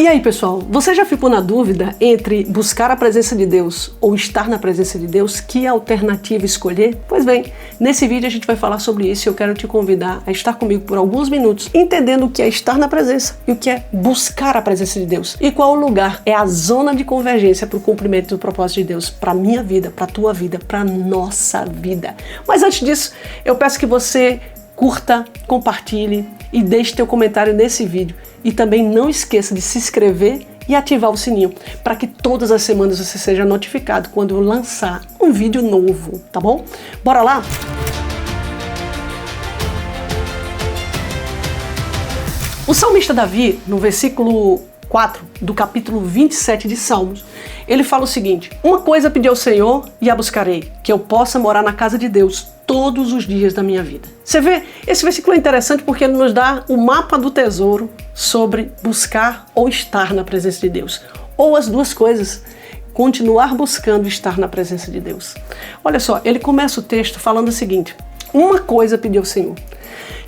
E aí, pessoal, você já ficou na dúvida entre buscar a presença de Deus ou estar na presença de Deus? Que alternativa escolher? Pois bem, nesse vídeo a gente vai falar sobre isso e eu quero te convidar a estar comigo por alguns minutos, entendendo o que é estar na presença e o que é buscar a presença de Deus. E qual o lugar é a zona de convergência para o cumprimento do propósito de Deus, para a minha vida, para a tua vida, para a nossa vida. Mas antes disso, eu peço que você curta, compartilhe e deixe teu comentário nesse vídeo. E também não esqueça de se inscrever e ativar o sininho para que todas as semanas você seja notificado quando eu lançar um vídeo novo, tá bom? Bora lá? O salmista Davi, no versículo 4 do capítulo 27 de Salmos, ele fala o seguinte: uma coisa pedi ao Senhor e a buscarei, que eu possa morar na casa de Deus todos os dias da minha vida. Você vê, esse versículo é interessante porque ele nos dá o mapa do tesouro sobre buscar ou estar na presença de Deus. Ou as duas coisas, continuar buscando estar na presença de Deus. Olha só, ele começa o texto falando o seguinte: uma coisa pedi ao Senhor.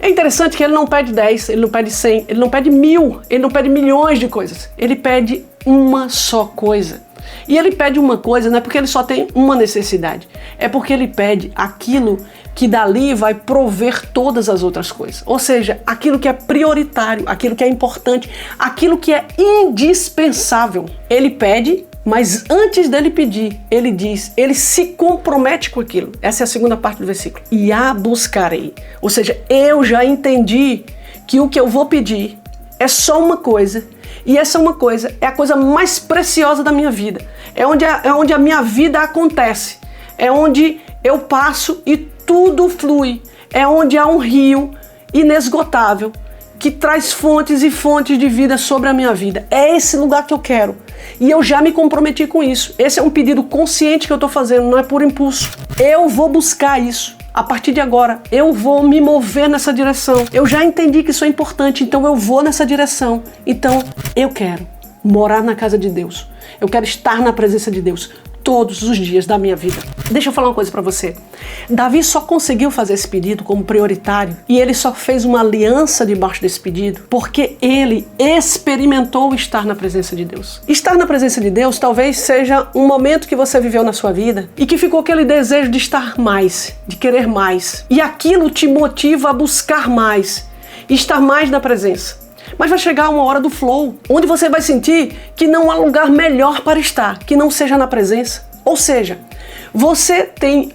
É interessante que ele não pede 10, ele não pede 100, ele não pede 1000, ele não pede milhões de coisas. Ele pede uma só coisa. E ele pede uma coisa não é porque ele só tem uma necessidade, é porque ele pede aquilo que dali vai prover todas as outras coisas. Ou seja, aquilo que é prioritário, aquilo que é importante, aquilo que é indispensável. Ele pede, mas antes dele pedir, ele diz, ele se compromete com aquilo. Essa é a segunda parte do versículo. E a buscarei. Ou seja, eu já entendi que o que eu vou pedir é só uma coisa. E essa uma coisa é a coisa mais preciosa da minha vida. É onde a minha vida acontece. É onde eu passo e tudo flui. É onde há um rio inesgotável que traz fontes e fontes de vida sobre a minha vida. É esse lugar que eu quero. E eu já me comprometi com isso. Esse é um pedido consciente que eu estou fazendo, não é por impulso. Eu vou buscar isso. A partir de agora, eu vou me mover nessa direção. Eu já entendi que isso é importante, então eu vou nessa direção. Então, eu quero morar na casa de Deus. Eu quero estar na presença de Deus todos os dias da minha vida. Deixa eu falar uma coisa para você. Davi só conseguiu fazer esse pedido como prioritário e ele só fez uma aliança debaixo desse pedido porque ele experimentou estar na presença de Deus. Estar na presença de Deus talvez seja um momento que você viveu na sua vida e que ficou aquele desejo de estar mais, de querer mais. E aquilo te motiva a buscar mais, estar mais na presença. Mas vai chegar uma hora do flow, onde você vai sentir que não há lugar melhor para estar, que não seja na presença. Ou seja, você tem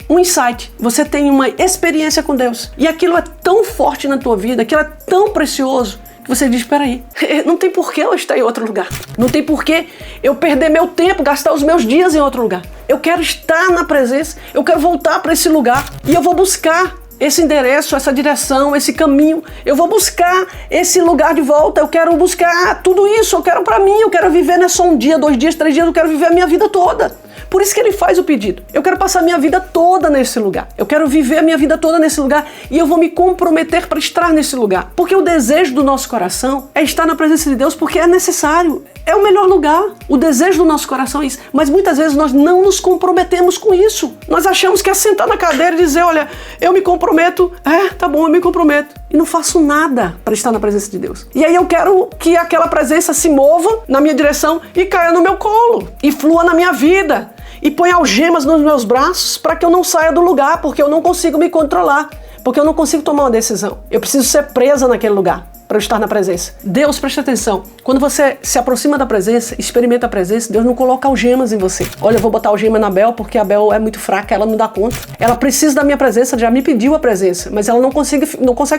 um insight, você tem uma experiência com Deus. E aquilo é tão forte na tua vida, aquilo é tão precioso, que você diz, espera aí, não tem por que eu estar em outro lugar. Não tem por que eu perder meu tempo, gastar os meus dias em outro lugar. Eu quero estar na presença, eu quero voltar para esse lugar e eu vou buscar esse endereço, essa direção, esse caminho. Eu vou buscar esse lugar de volta, eu quero buscar tudo isso, eu quero para mim, eu quero viver não é só um dia, 2 dias, 3 dias, eu quero viver a minha vida toda. Por isso que ele faz o pedido. Eu quero passar a minha vida toda nesse lugar. Eu quero viver a minha vida toda nesse lugar e eu vou me comprometer para estar nesse lugar. Porque o desejo do nosso coração é estar na presença de Deus porque é necessário. É o melhor lugar. O desejo do nosso coração é isso. Mas muitas vezes nós não nos comprometemos com isso. Nós achamos que é sentar na cadeira e dizer, olha, eu me comprometo. Tá bom, eu me comprometo. E não faço nada para estar na presença de Deus. E aí eu quero que aquela presença se mova na minha direção e caia no meu colo. E flua na minha vida. E põe algemas nos meus braços para que eu não saia do lugar, porque eu não consigo me controlar, porque eu não consigo tomar uma decisão. Eu preciso ser presa naquele lugar para eu estar na presença. Deus, preste atenção, quando você se aproxima da presença, experimenta a presença, Deus não coloca algemas em você. Olha, eu vou botar algema na Bel porque a Bel é muito fraca, ela não dá conta. Ela precisa da minha presença, já me pediu a presença, mas ela não consegue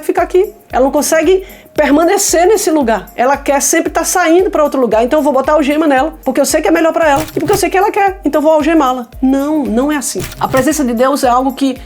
ficar aqui. Ela não consegue permanecer nesse lugar. Ela quer sempre estar saindo para outro lugar, então eu vou botar algema nela, porque eu sei que é melhor para ela e porque eu sei que ela quer, então eu vou algemá-la. Não, não é assim. A presença de Deus é algo que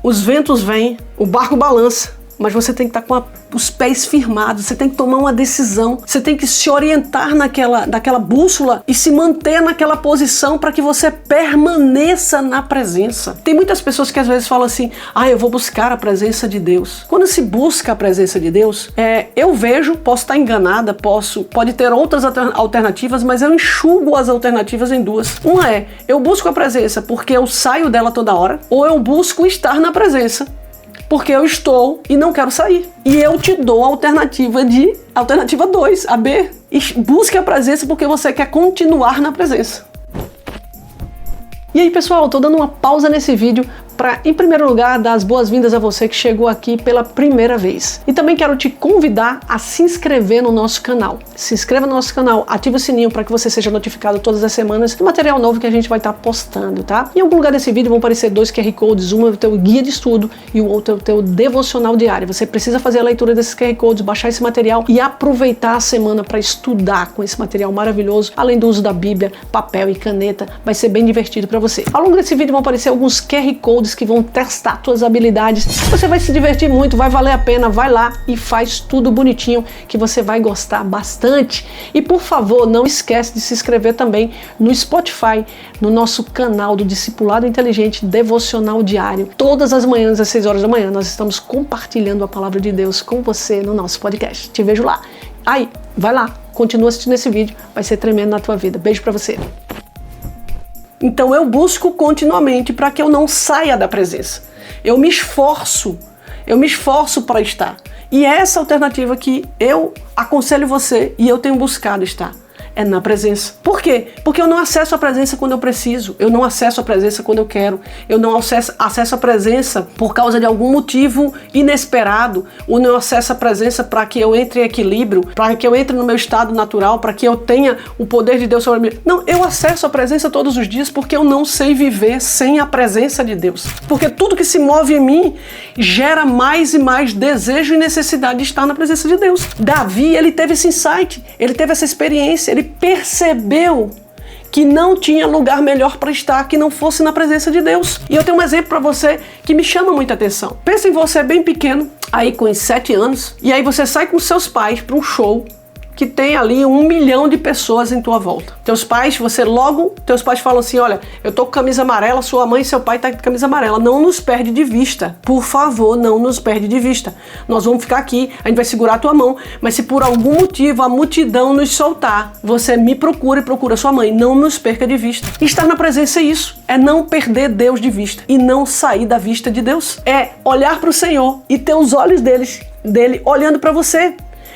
os ventos vêm, o barco balança, mas você tem que estar com os pés firmados, você tem que tomar uma decisão, você tem que se orientar naquela bússola e se manter naquela posição para que você permaneça na presença. Tem muitas pessoas que às vezes falam assim, eu vou buscar a presença de Deus. Quando se busca a presença de Deus, eu vejo, posso estar enganada, pode ter outras alternativas, mas eu enxugo as alternativas em duas. Uma eu busco a presença porque eu saio dela toda hora, ou eu busco estar na presença porque eu estou e não quero sair. E eu te dou a alternativa 2, a B. Busque a presença porque você quer continuar na presença. E aí, pessoal, eu tô dando uma pausa nesse vídeo para, em primeiro lugar, dar as boas-vindas a você que chegou aqui pela primeira vez. E também quero te convidar a se inscrever no nosso canal. Se inscreva no nosso canal, ative o sininho para que você seja notificado todas as semanas do material novo que a gente vai estar postando, tá? Em algum lugar desse vídeo vão aparecer 2 QR Codes, um é o teu guia de estudo e o outro é o teu devocional diário. Você precisa fazer a leitura desses QR Codes, baixar esse material e aproveitar a semana para estudar com esse material maravilhoso, além do uso da Bíblia, papel e caneta. Vai ser bem divertido para você. Ao longo desse vídeo vão aparecer alguns QR Codes que vão testar suas habilidades. Você vai se divertir muito, vai valer a pena, vai lá e faz tudo bonitinho que você vai gostar bastante. E por favor, não esquece de se inscrever também no Spotify, no nosso canal do Discipulado Inteligente Devocional Diário. Todas as manhãs às 6 horas da manhã nós estamos compartilhando a palavra de Deus com você no nosso podcast. Te vejo lá. Aí, vai lá, continua assistindo esse vídeo, vai ser tremendo na tua vida. Beijo pra você. Então eu busco continuamente para que eu não saia da presença. Eu me esforço para estar. E essa alternativa que eu aconselho você e eu tenho buscado estar é na presença. Por quê? Porque eu não acesso a presença quando eu preciso, eu não acesso a presença quando eu quero, eu não acesso a presença por causa de algum motivo inesperado, ou não acesso a presença para que eu entre em equilíbrio, para que eu entre no meu estado natural, para que eu tenha o poder de Deus sobre mim. Não, eu acesso a presença todos os dias porque eu não sei viver sem a presença de Deus. Porque tudo que se move em mim gera mais e mais desejo e necessidade de estar na presença de Deus. Davi, ele teve esse insight, ele teve essa experiência, ele percebeu que não tinha lugar melhor para estar que não fosse na presença de Deus. E eu tenho um exemplo para você que me chama muita atenção. Pensa em você bem pequeno, aí com uns 7 anos, e aí você sai com seus pais para um show que tem ali 1 milhão de pessoas em tua volta. Teus pais falam assim, olha, eu tô com camisa amarela, sua mãe e seu pai tá com camisa amarela. Não nos perde de vista. Por favor, não nos perde de vista. Nós vamos ficar aqui, a gente vai segurar a tua mão, mas se por algum motivo a multidão nos soltar, você me procura e procura sua mãe. Não nos perca de vista. Estar na presença é isso. É não perder Deus de vista e não sair da vista de Deus. É olhar para o Senhor e ter os olhos dele olhando para você.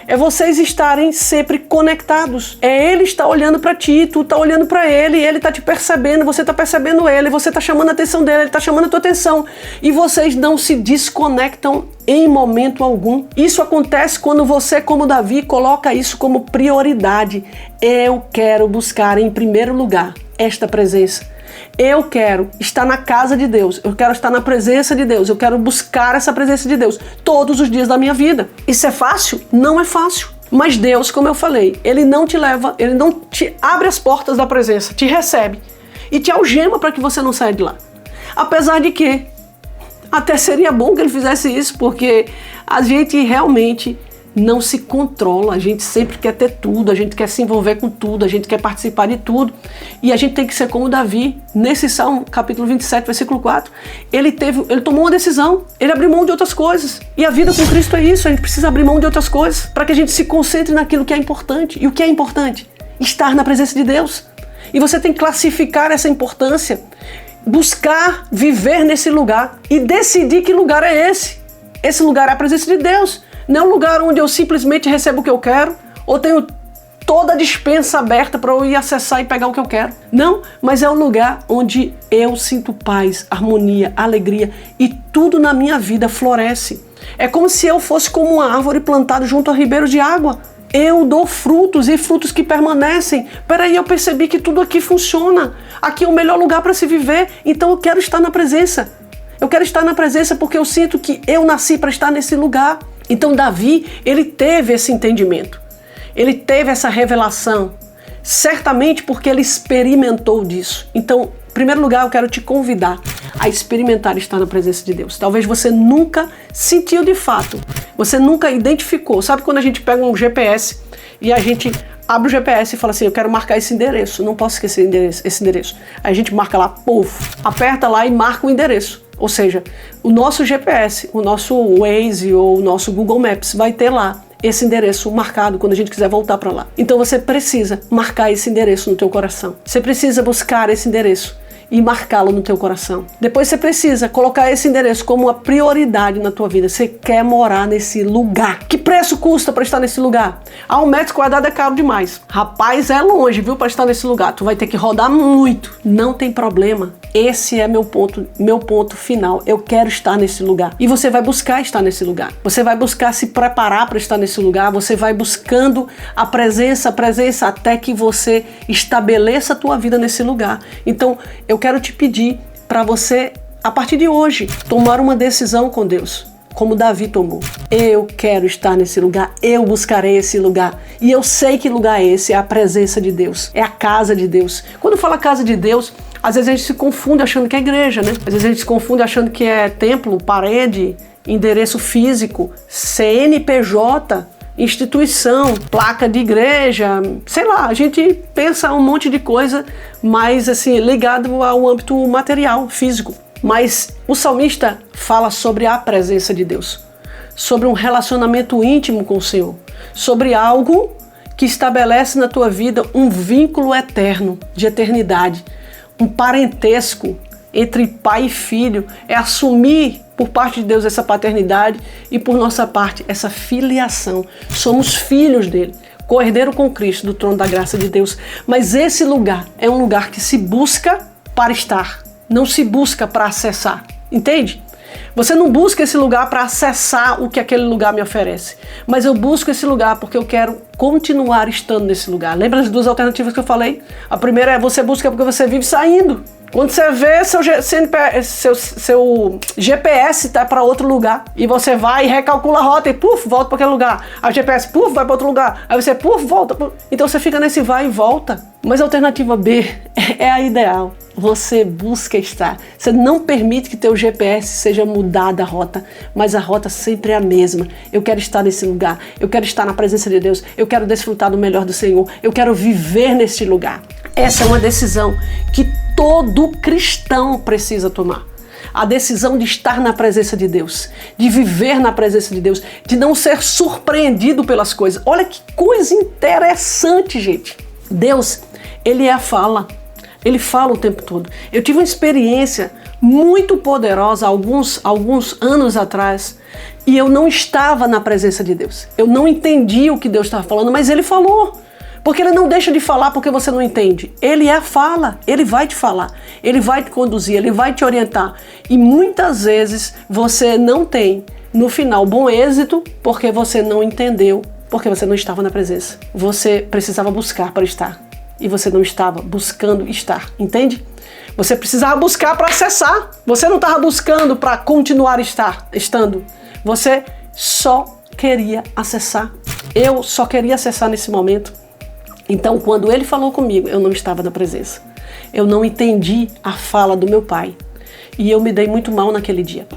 É vocês estarem sempre conectados. É Ele estar olhando para ti, tu tá olhando para Ele, Ele tá te percebendo, você tá percebendo Ele, você tá chamando a atenção dele, Ele tá chamando a tua atenção. E vocês não se desconectam em momento algum. Isso acontece quando você, como Davi, coloca isso como prioridade. Eu quero buscar em primeiro lugar esta presença. Eu quero estar na casa de Deus, eu quero estar na presença de Deus, eu quero buscar essa presença de Deus todos os dias da minha vida. Isso é fácil? Não é fácil. Mas Deus, como eu falei, Ele não te leva, Ele não te abre as portas da presença, te recebe e te algema para que você não saia de lá. Apesar de que até seria bom que Ele fizesse isso, porque a gente realmente não se controla, a gente sempre quer ter tudo, a gente quer se envolver com tudo, a gente quer participar de tudo. E a gente tem que ser como Davi, nesse Salmo, capítulo 27, versículo 4, ele tomou uma decisão, ele abriu mão de outras coisas. E a vida com Cristo é isso, a gente precisa abrir mão de outras coisas, para que a gente se concentre naquilo que é importante. E o que é importante? Estar na presença de Deus. E você tem que classificar essa importância, buscar viver nesse lugar e decidir que lugar é esse. Esse lugar é a presença de Deus. Não é um lugar onde eu simplesmente recebo o que eu quero ou tenho toda a despensa aberta para eu ir acessar e pegar o que eu quero. Não, mas é um lugar onde eu sinto paz, harmonia, alegria e tudo na minha vida floresce. É como se eu fosse como uma árvore plantada junto a ribeiros de água. Eu dou frutos e frutos que permanecem. Peraí, eu percebi que tudo aqui funciona. Aqui é o melhor lugar para se viver, então eu quero estar na presença. Eu quero estar na presença porque eu sinto que eu nasci para estar nesse lugar. Então Davi, ele teve esse entendimento, ele teve essa revelação, certamente porque ele experimentou disso. Então, em primeiro lugar, eu quero te convidar a experimentar estar na presença de Deus. Talvez você nunca sentiu de fato, você nunca identificou. Sabe quando a gente pega um GPS e a gente abre o GPS e fala assim, eu quero marcar esse endereço, não posso esquecer esse endereço. Aí a gente marca lá, aperta lá e marca o endereço. Ou seja, o nosso GPS, o nosso Waze ou o nosso Google Maps vai ter lá esse endereço marcado quando a gente quiser voltar para lá. Então você precisa marcar esse endereço no teu coração. Você precisa buscar esse endereço e marcá-lo no teu coração. Depois você precisa colocar esse endereço como uma prioridade na tua vida. Você quer morar nesse lugar. Que preço custa para estar nesse lugar? 1 metro quadrado é caro demais. Rapaz, é longe, viu, para estar nesse lugar. Tu vai ter que rodar muito. Não tem problema. Esse é meu ponto final. Eu quero estar nesse lugar. E você vai buscar estar nesse lugar. Você vai buscar se preparar para estar nesse lugar. Você vai buscando a presença até que você estabeleça a tua vida nesse lugar. Então, eu quero te pedir para você, a partir de hoje, tomar uma decisão com Deus, como Davi tomou. Eu quero estar nesse lugar, eu buscarei esse lugar. E eu sei que lugar é esse, é a presença de Deus, é a casa de Deus. Quando fala casa de Deus, às vezes a gente se confunde achando que é igreja, né? Às vezes a gente se confunde achando que é templo, parede, endereço físico, CNPJ, instituição, placa de igreja, sei lá, a gente pensa um monte de coisa, mas assim, ligado ao âmbito material, físico. Mas o salmista fala sobre a presença de Deus, sobre um relacionamento íntimo com o Senhor, sobre algo que estabelece na tua vida um vínculo eterno, de eternidade, um parentesco entre pai e filho, é assumir por parte de Deus essa paternidade e por nossa parte essa filiação. Somos filhos dele, co-herdeiro com Cristo do trono da graça de Deus. Mas esse lugar é um lugar que se busca para estar, não se busca para acessar, entende? Você não busca esse lugar para acessar o que aquele lugar me oferece, mas eu busco esse lugar porque eu quero continuar estando nesse lugar. Lembra as duas alternativas que eu falei? A primeira é você busca porque você vive saindo. Quando você vê seu GPS tá para outro lugar e você vai e recalcula a rota e puf, volta para aquele lugar. A GPS puf, vai para outro lugar. Aí você puf, volta. Então você fica nesse vai e volta. Mas a alternativa B é a ideal. Você busca estar. Você não permite que teu GPS seja mudada a rota, mas a rota sempre é a mesma. Eu quero estar nesse lugar. Eu quero estar na presença de Deus. Eu quero desfrutar do melhor do Senhor. Eu quero viver nesse lugar. Essa é uma decisão que todo cristão precisa tomar. A decisão de estar na presença de Deus, de viver na presença de Deus, de não ser surpreendido pelas coisas. Olha que coisa interessante, gente. Deus, Ele é a fala. Ele fala o tempo todo. Eu tive uma experiência muito poderosa alguns anos atrás e eu não estava na presença de Deus. Eu não entendi o que Deus estava falando, mas Ele falou. Porque Ele não deixa de falar porque você não entende. Ele é a fala, Ele vai te falar, Ele vai te conduzir, Ele vai te orientar. E muitas vezes você não tem, no final, bom êxito porque você não entendeu, porque você não estava na presença. Você precisava buscar para estar e você não estava buscando estar, entende? Você precisava buscar para acessar. Você não estava buscando para continuar estando. Você só queria acessar. Eu só queria acessar nesse momento. Então, quando Ele falou comigo, eu não estava na presença. Eu não entendi a fala do meu Pai. E eu me dei muito mal naquele dia.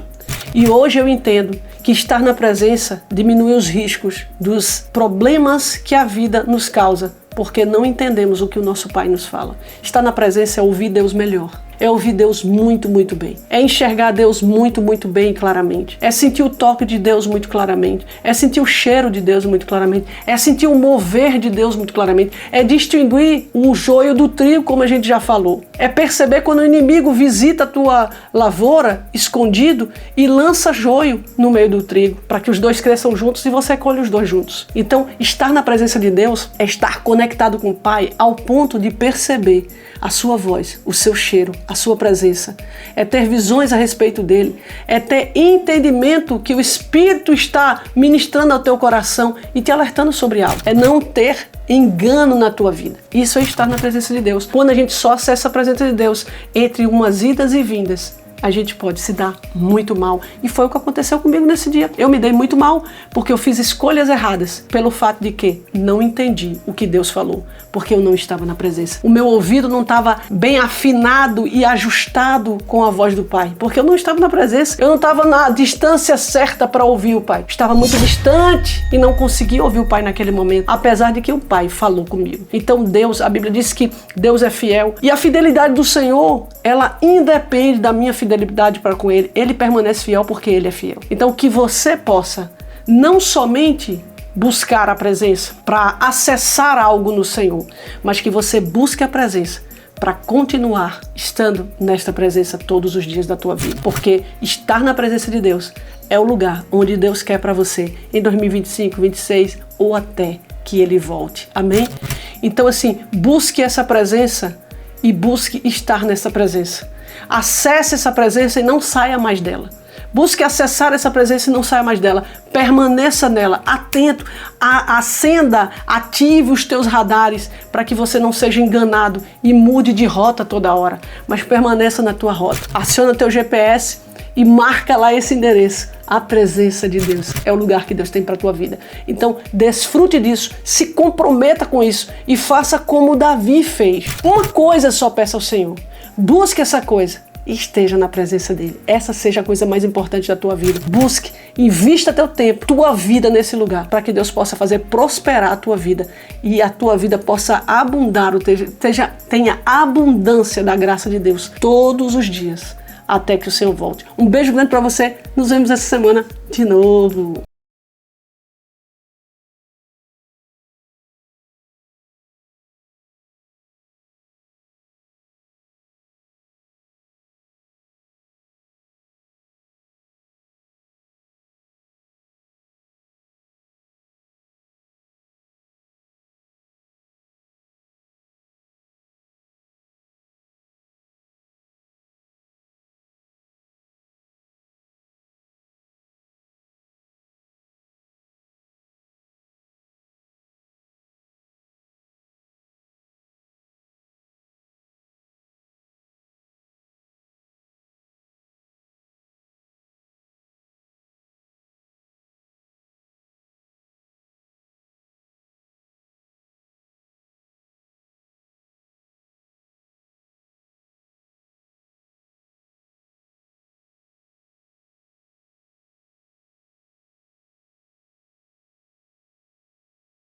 E hoje eu entendo que estar na presença diminui os riscos dos problemas que a vida nos causa, porque não entendemos o que o nosso Pai nos fala. Estar na presença é ouvir Deus melhor. É ouvir Deus muito, muito bem. É enxergar Deus muito, muito bem e claramente. É sentir o toque de Deus muito claramente. É sentir o cheiro de Deus muito claramente. É sentir o mover de Deus muito claramente. É distinguir o joio do trigo, como a gente já falou. É perceber quando o inimigo visita a tua lavoura escondido e lança joio no meio do trigo, para que os dois cresçam juntos e você colhe os dois juntos. Então, estar na presença de Deus é estar conectado com o Pai ao ponto de perceber a sua voz, o seu cheiro, a sua presença. É ter visões a respeito dele. É ter entendimento que o Espírito está ministrando ao teu coração e te alertando sobre algo. É não ter engano na tua vida. Isso é estar na presença de Deus. Quando a gente só acessa a presença de Deus entre umas idas e vindas, a gente pode se dar muito mal. E foi o que aconteceu comigo nesse dia. Eu me dei muito mal porque eu fiz escolhas erradas pelo fato de que não entendi o que Deus falou, porque eu não estava na presença. O meu ouvido não estava bem afinado e ajustado com a voz do Pai, porque eu não estava na presença. Eu não estava na distância certa para ouvir o Pai. Estava muito distante e não conseguia ouvir o Pai naquele momento, apesar de que o Pai falou comigo. Então Deus, a Bíblia diz que Deus é fiel e a fidelidade do Senhor, ela independe da minha fidelidade para com Ele. Ele permanece fiel porque Ele é fiel. Então que você possa não somente buscar a presença para acessar algo no Senhor, mas que você busque a presença para continuar estando nesta presença todos os dias da tua vida. Porque estar na presença de Deus é o lugar onde Deus quer para você em 2025, 2026 ou até que Ele volte. Amém? Então assim, busque essa presença e busque estar nessa presença. Acesse essa presença e não saia mais dela. Busque acessar essa presença e não saia mais dela. Permaneça nela, atento, acenda, ative os teus radares para que você não seja enganado e mude de rota toda hora, mas permaneça na tua rota. Aciona teu GPS e marca lá esse endereço. A presença de Deus é o lugar que Deus tem para a tua vida. Então, desfrute disso, se comprometa com isso e faça como Davi fez. Uma coisa só peça ao Senhor. Busque essa coisa e esteja na presença dele. Essa seja a coisa mais importante da tua vida. Busque, invista teu tempo, tua vida nesse lugar, para que Deus possa fazer prosperar a tua vida e a tua vida possa abundar, tenha abundância da graça de Deus todos os dias, até que o Senhor volte. Um beijo grande para você, nos vemos essa semana de novo.